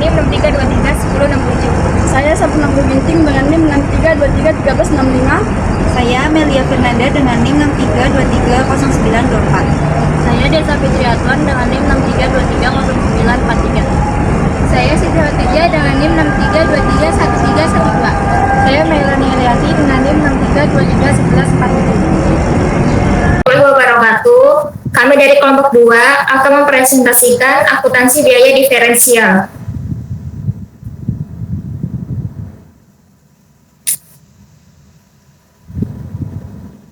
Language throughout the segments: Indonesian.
NIM 6323 1067. Saya Sabrina Ginting dengan NIM 6323 1365. Saya Melia Fernanda dengan NIM 6323 0924. Saya Desa Fitriatwan dengan NIM 6323 0943. Saya Siti Hotija dengan NIM 6323 1312. Saya Melani Eliati dengan NIM 6323 1147. Wabarakatuh. Kami dari kelompok 2 akan mempresentasikan akuntansi biaya diferensial.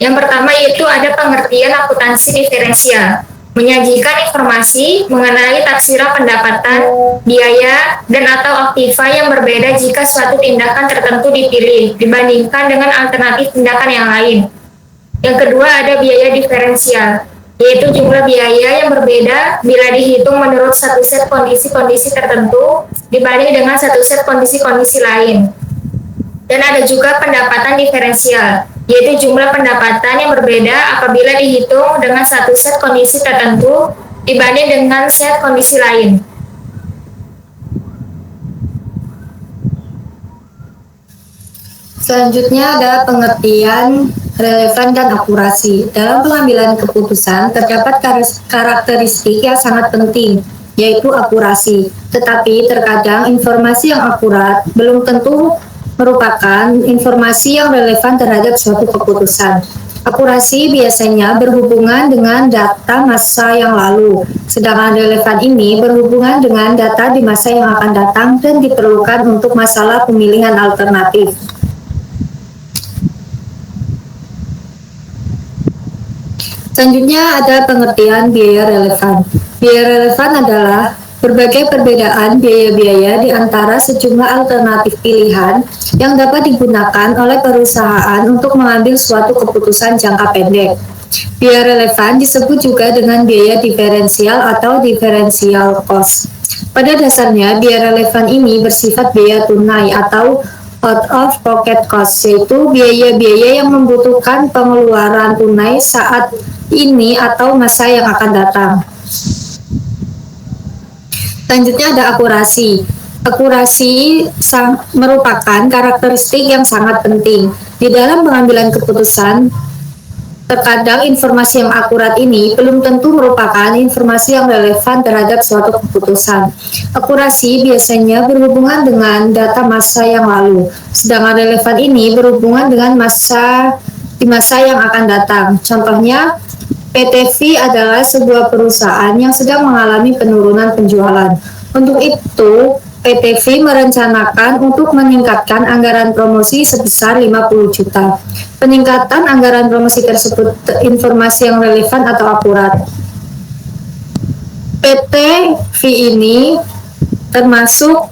Yang pertama yaitu ada pengertian akuntansi diferensial, menyajikan informasi mengenai taksiran pendapatan, biaya, dan atau aktiva yang berbeda jika suatu tindakan tertentu dipilih dibandingkan dengan alternatif tindakan yang lain. Yang kedua ada biaya diferensial, yaitu jumlah biaya yang berbeda bila dihitung menurut satu set kondisi-kondisi tertentu dibanding dengan satu set kondisi-kondisi lain. Dan ada juga pendapatan diferensial, yaitu jumlah pendapatan yang berbeda apabila dihitung dengan satu set kondisi tertentu dibanding dengan set kondisi lain. Selanjutnya ada pengertian relevan dan akurasi. Dalam pengambilan keputusan terdapat karakteristik yang sangat penting, yaitu akurasi. Tetapi terkadang informasi yang akurat belum tentu merupakan informasi yang relevan terhadap suatu keputusan. Akurasi biasanya berhubungan dengan data masa yang lalu, sedangkan relevan ini berhubungan dengan data di masa yang akan datang dan diperlukan untuk masalah pemilihan alternatif. Selanjutnya ada pengertian biaya relevan. Biaya relevan adalah berbagai perbedaan biaya-biaya di antara sejumlah alternatif pilihan yang dapat digunakan oleh perusahaan untuk mengambil suatu keputusan jangka pendek. Biaya relevan disebut juga dengan biaya diferensial atau differential cost. Pada dasarnya, biaya relevan ini bersifat biaya tunai atau out of pocket cost, yaitu biaya-biaya yang membutuhkan pengeluaran tunai saat ini atau masa yang akan datang. Selanjutnya ada akurasi. Akurasi merupakan karakteristik yang sangat penting. Di dalam pengambilan keputusan, terkadang informasi yang akurat ini belum tentu merupakan informasi yang relevan terhadap suatu keputusan. Akurasi biasanya berhubungan dengan data masa yang lalu, sedangkan relevan ini berhubungan dengan masa yang akan datang. Contohnya, PT V adalah sebuah perusahaan yang sedang mengalami penurunan penjualan. Untuk itu, PT V merencanakan untuk meningkatkan anggaran promosi sebesar 50 juta. Peningkatan anggaran promosi tersebut informasi yang relevan atau akurat. PT V ini termasuk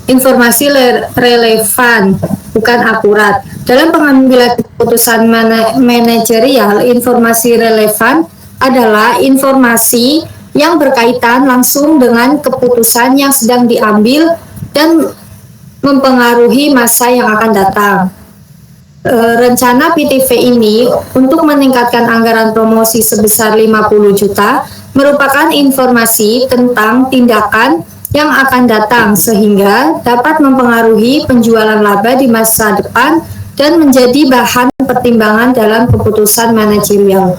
informasi relevan, bukan akurat. Dalam pengambilan keputusan manajerial, informasi relevan adalah informasi yang berkaitan langsung dengan keputusan yang sedang diambil dan mempengaruhi masa yang akan datang. Rencana PTV ini untuk meningkatkan anggaran promosi sebesar 50 juta merupakan informasi tentang tindakan yang akan datang sehingga dapat mempengaruhi penjualan laba di masa depan dan menjadi bahan pertimbangan dalam keputusan manajerial.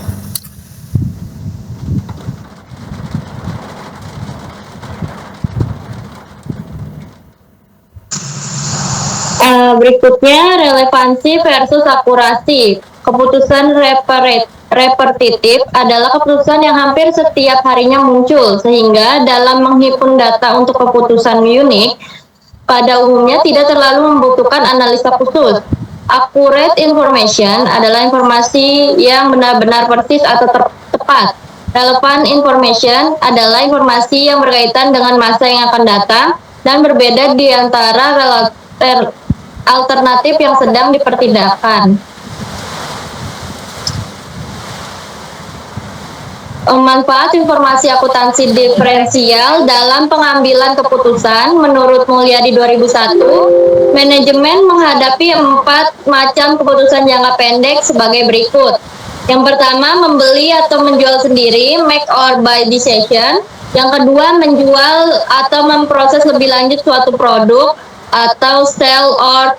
Berikutnya relevansi versus akurasi. Keputusan repetitif adalah keputusan yang hampir setiap harinya muncul, sehingga dalam menghimpun data untuk keputusan unik, pada umumnya tidak terlalu membutuhkan analisa khusus. Accurate information adalah informasi yang benar-benar persis atau tepat. Relevant information adalah informasi yang berkaitan dengan masa yang akan datang dan berbeda di antara alternatif yang sedang dipertimbangkan. Manfaat informasi akuntansi diferensial dalam pengambilan keputusan. Menurut Mulyadi 2001, manajemen menghadapi 4 macam keputusan jangka pendek sebagai berikut. Yang pertama, membeli atau menjual sendiri, make or buy decision. Yang kedua, menjual atau memproses lebih lanjut suatu produk atau sell or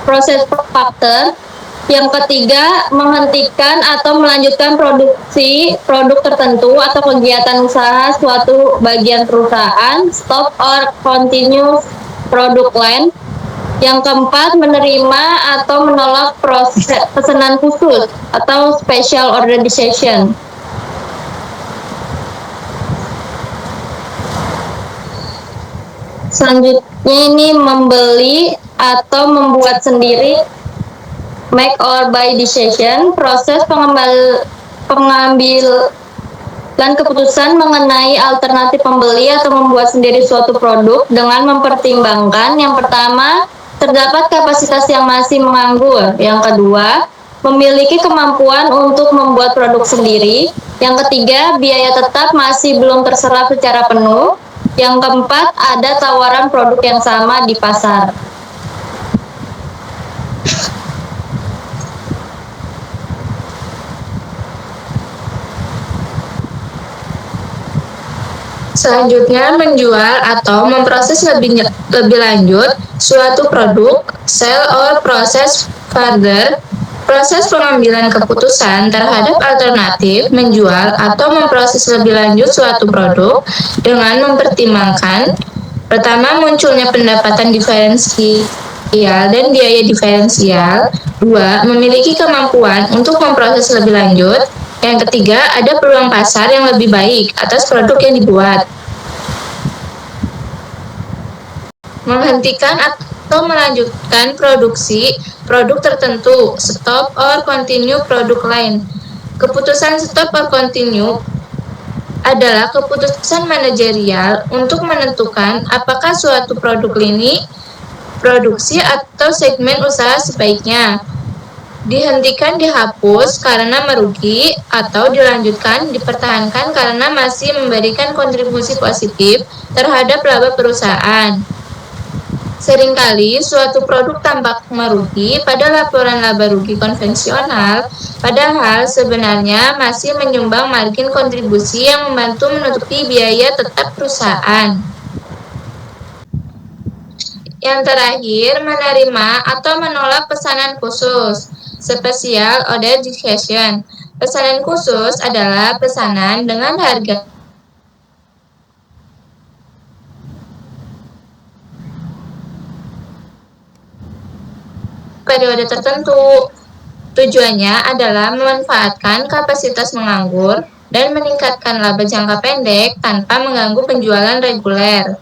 process factor. Yang ketiga, menghentikan atau melanjutkan produksi produk tertentu atau kegiatan usaha suatu bagian perusahaan, stop or continue product line. Yang keempat, menerima atau menolak pesanan khusus atau special order decision. Selanjutnya ini membeli atau membuat sendiri, make or buy decision, proses pengambilan keputusan mengenai alternatif membeli atau membuat sendiri suatu produk dengan mempertimbangkan yang pertama, terdapat kapasitas yang masih menganggur. Yang kedua, memiliki kemampuan untuk membuat produk sendiri. Yang ketiga, biaya tetap masih belum terserap secara penuh. Yang keempat, ada tawaran produk yang sama di pasar. Selanjutnya, menjual atau memproses lebih lanjut suatu produk, sell or process further. Proses pengambilan keputusan terhadap alternatif menjual atau memproses lebih lanjut suatu produk dengan mempertimbangkan pertama, munculnya pendapatan diferensial dan biaya diferensial. Dua, memiliki kemampuan untuk memproses lebih lanjut. Yang ketiga, ada peluang pasar yang lebih baik atas produk yang dibuat. Menghentikan atau melanjutkan produksi produk tertentu, stop or continue product line. Keputusan stop or continue adalah keputusan manajerial untuk menentukan apakah suatu produk lini, produksi, atau segmen usaha sebaiknya dihentikan, dihapus karena merugi, atau dilanjutkan, dipertahankan karena masih memberikan kontribusi positif terhadap laba perusahaan. Seringkali suatu produk tampak merugi pada laporan laba rugi konvensional, padahal sebenarnya masih menyumbang margin kontribusi yang membantu menutupi biaya tetap perusahaan. Yang terakhir, menerima atau menolak pesanan khusus, special order decision. Pesanan khusus adalah pesanan dengan harga periode tertentu. Tujuannya adalah memanfaatkan kapasitas menganggur dan meningkatkan laba jangka pendek tanpa mengganggu penjualan reguler.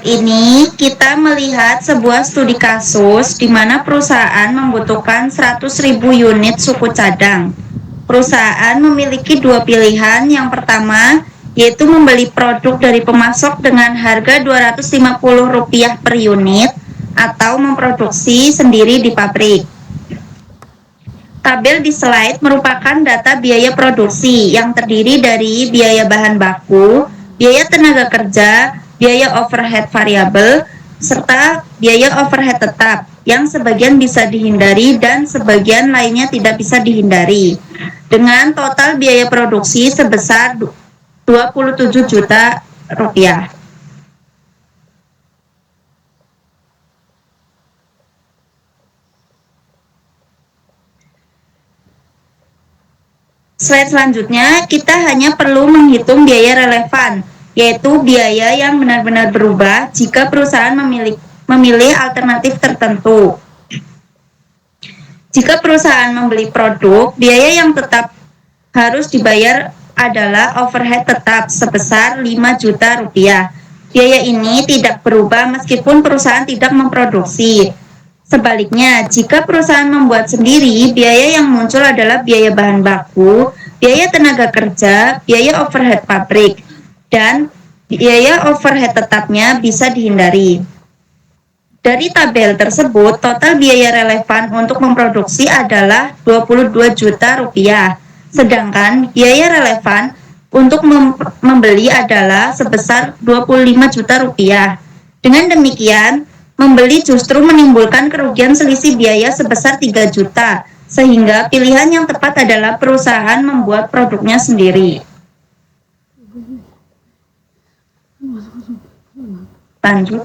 Ini kita melihat sebuah studi kasus di mana perusahaan membutuhkan 100.000 unit suku cadang. Perusahaan memiliki dua pilihan. Yang pertama, yaitu membeli produk dari pemasok dengan harga Rp250 per unit atau memproduksi sendiri di pabrik. Tabel di slide merupakan data biaya produksi yang terdiri dari biaya bahan baku, biaya tenaga kerja, biaya overhead variabel, serta biaya overhead tetap yang sebagian bisa dihindari dan sebagian lainnya tidak bisa dihindari, dengan total biaya produksi sebesar Rp27 juta. Slide selanjutnya, kita hanya perlu menghitung biaya relevan, yaitu biaya yang benar-benar berubah jika perusahaan memilih alternatif tertentu. Jika perusahaan membeli produk, biaya yang tetap harus dibayar adalah overhead tetap sebesar Rp5 juta. Biaya ini tidak berubah meskipun perusahaan tidak memproduksi. Sebaliknya, jika perusahaan membuat sendiri, biaya yang muncul adalah biaya bahan baku, biaya tenaga kerja, biaya overhead pabrik, dan biaya overhead tetapnya bisa dihindari. Dari tabel tersebut, total biaya relevan untuk memproduksi adalah Rp22 juta, sedangkan biaya relevan untuk membeli adalah sebesar Rp25 juta. Dengan demikian, Membeli justru menimbulkan kerugian selisih biaya sebesar 3 juta, sehingga pilihan yang tepat adalah perusahaan membuat produknya sendiri. Lanjut.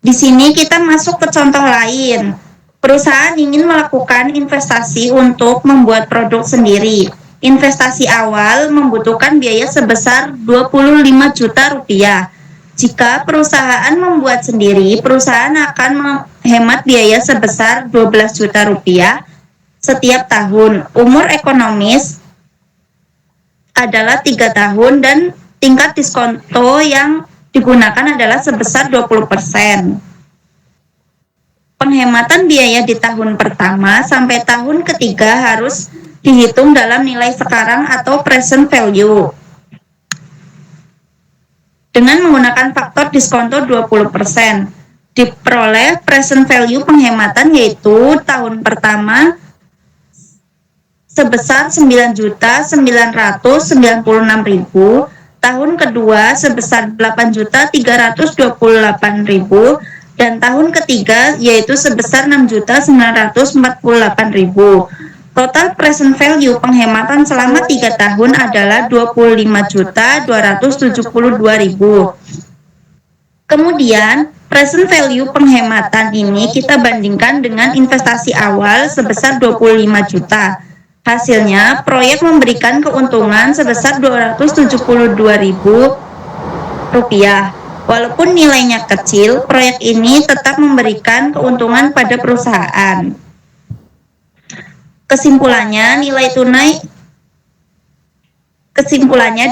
Di sini kita masuk ke contoh lain. Perusahaan ingin melakukan investasi untuk membuat produk sendiri. Investasi awal membutuhkan biaya sebesar 25 juta rupiah. Jika perusahaan membuat sendiri, perusahaan akan menghemat biaya sebesar 12 juta rupiah setiap tahun. Umur ekonomis adalah 3 tahun dan tingkat diskonto yang digunakan adalah sebesar 20%. Penghematan biaya di tahun pertama sampai tahun ketiga harus dihitung dalam nilai sekarang atau present value dengan menggunakan faktor diskonto 20%. Diperoleh present value penghematan yaitu tahun pertama sebesar 9.996.000, tahun kedua sebesar 8.328.000, dan tahun ketiga yaitu sebesar 6.948.000. Total present value penghematan selama 3 tahun adalah 25.272.000. Kemudian, present value penghematan ini kita bandingkan dengan investasi awal sebesar 25 juta. Hasilnya, proyek memberikan keuntungan sebesar 272.000 rupiah. Walaupun nilainya kecil, proyek ini tetap memberikan keuntungan pada perusahaan. Kesimpulannya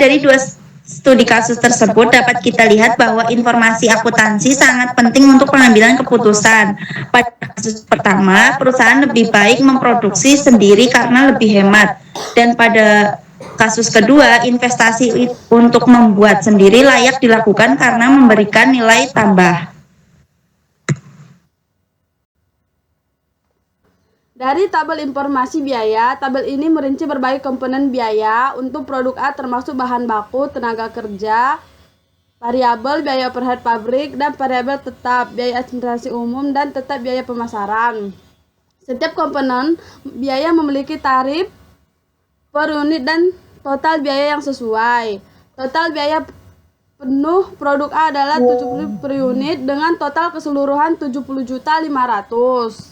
dari dua studi kasus tersebut dapat kita lihat bahwa informasi akuntansi sangat penting untuk pengambilan keputusan. Pada kasus pertama, perusahaan lebih baik memproduksi sendiri karena lebih hemat. Dan pada kasus kedua, investasi untuk membuat sendiri layak dilakukan karena memberikan nilai tambah. Dari tabel informasi biaya, tabel ini merinci berbagai komponen biaya untuk produk A termasuk bahan baku, tenaga kerja, variabel biaya overhead pabrik, dan variabel tetap biaya administrasi umum dan tetap biaya pemasaran. Setiap komponen biaya memiliki tarif per unit dan total biaya yang sesuai. Total biaya penuh produk A adalah 70 per unit dengan total keseluruhan 70.500.000.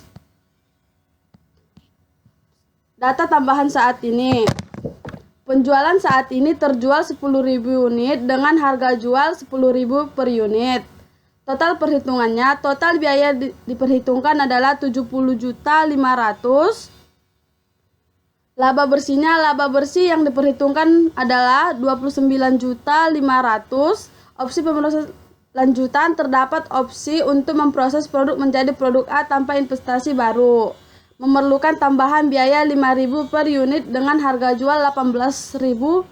Data tambahan saat ini. Penjualan saat ini terjual 10.000 unit dengan harga jual 10.000 per unit. Total perhitungannya, total biaya diperhitungkan adalah 70.500.000. Laba bersihnya, laba bersih yang diperhitungkan adalah 29.500.000. Opsi pemrosesan lanjutan, terdapat opsi untuk memproses produk menjadi produk A tanpa investasi baru. Memerlukan tambahan biaya 5.000 per unit dengan harga jual 18.500.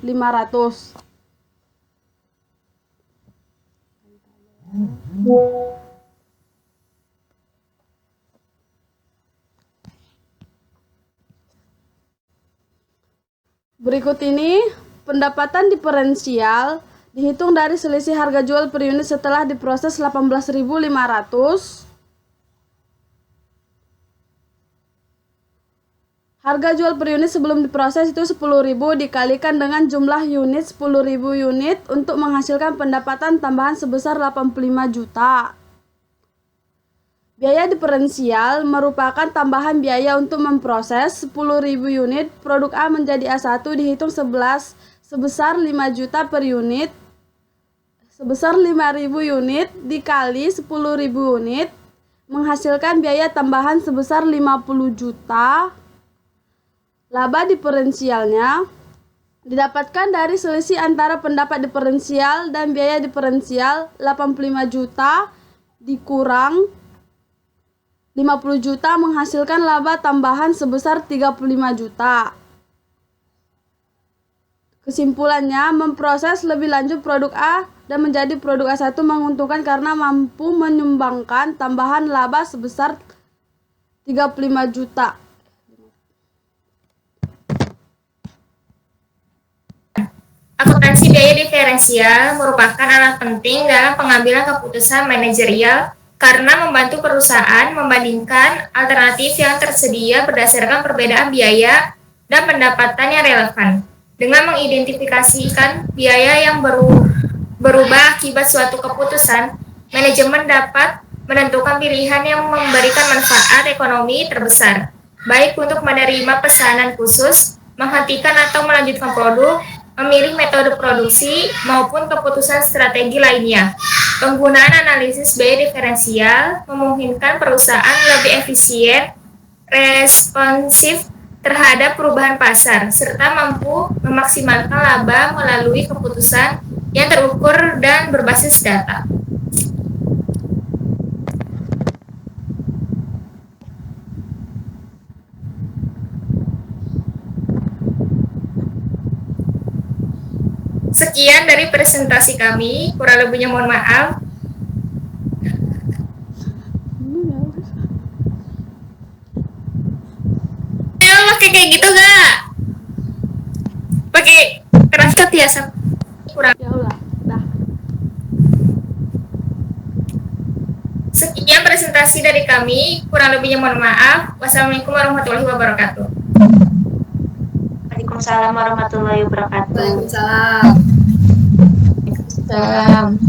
Berikut ini pendapatan diferensial dihitung dari selisih harga jual per unit setelah diproses 18.500. Harga jual per unit sebelum diproses itu 10.000 dikalikan dengan jumlah unit 10.000 unit untuk menghasilkan pendapatan tambahan sebesar 85 juta. Biaya diferensial merupakan tambahan biaya untuk memproses 10.000 unit produk A menjadi A1 dihitung sebesar 5 juta per unit. Sebesar 5.000 unit dikali 10.000 unit menghasilkan biaya tambahan sebesar 50 juta. Laba diferensialnya didapatkan dari selisih antara pendapat diferensial dan biaya diferensial 85 juta dikurang 50 juta menghasilkan laba tambahan sebesar 35 juta. Kesimpulannya, memproses lebih lanjut produk A dan menjadi produk A1 menguntungkan karena mampu menyumbangkan tambahan laba sebesar 35 juta. Akuntansi Akumulasi biaya diferensial merupakan alat penting dalam pengambilan keputusan manajerial karena membantu perusahaan membandingkan alternatif yang tersedia berdasarkan perbedaan biaya dan pendapatan yang relevan. Dengan mengidentifikasikan biaya yang berubah akibat suatu keputusan, manajemen dapat menentukan pilihan yang memberikan manfaat ekonomi terbesar, baik untuk menerima pesanan khusus, menghentikan atau melanjutkan produk, memilih metode produksi, maupun keputusan strategi lainnya. Penggunaan analisis biaya diferensial memungkinkan perusahaan lebih efisien, responsif terhadap perubahan pasar, serta mampu memaksimalkan laba melalui keputusan yang terukur dan berbasis data. Sekian dari presentasi kami, kurang lebihnya mohon maaf. Ya, pakai kayak gitu gak? Pakai keras ya, kurang. Ya ulah, dah. Sekian presentasi dari kami, kurang lebihnya mohon maaf. Wassalamualaikum warahmatullahi wabarakatuh. Waalaikumsalam warahmatullahi wabarakatuh. Waalaikumsalam. Salam.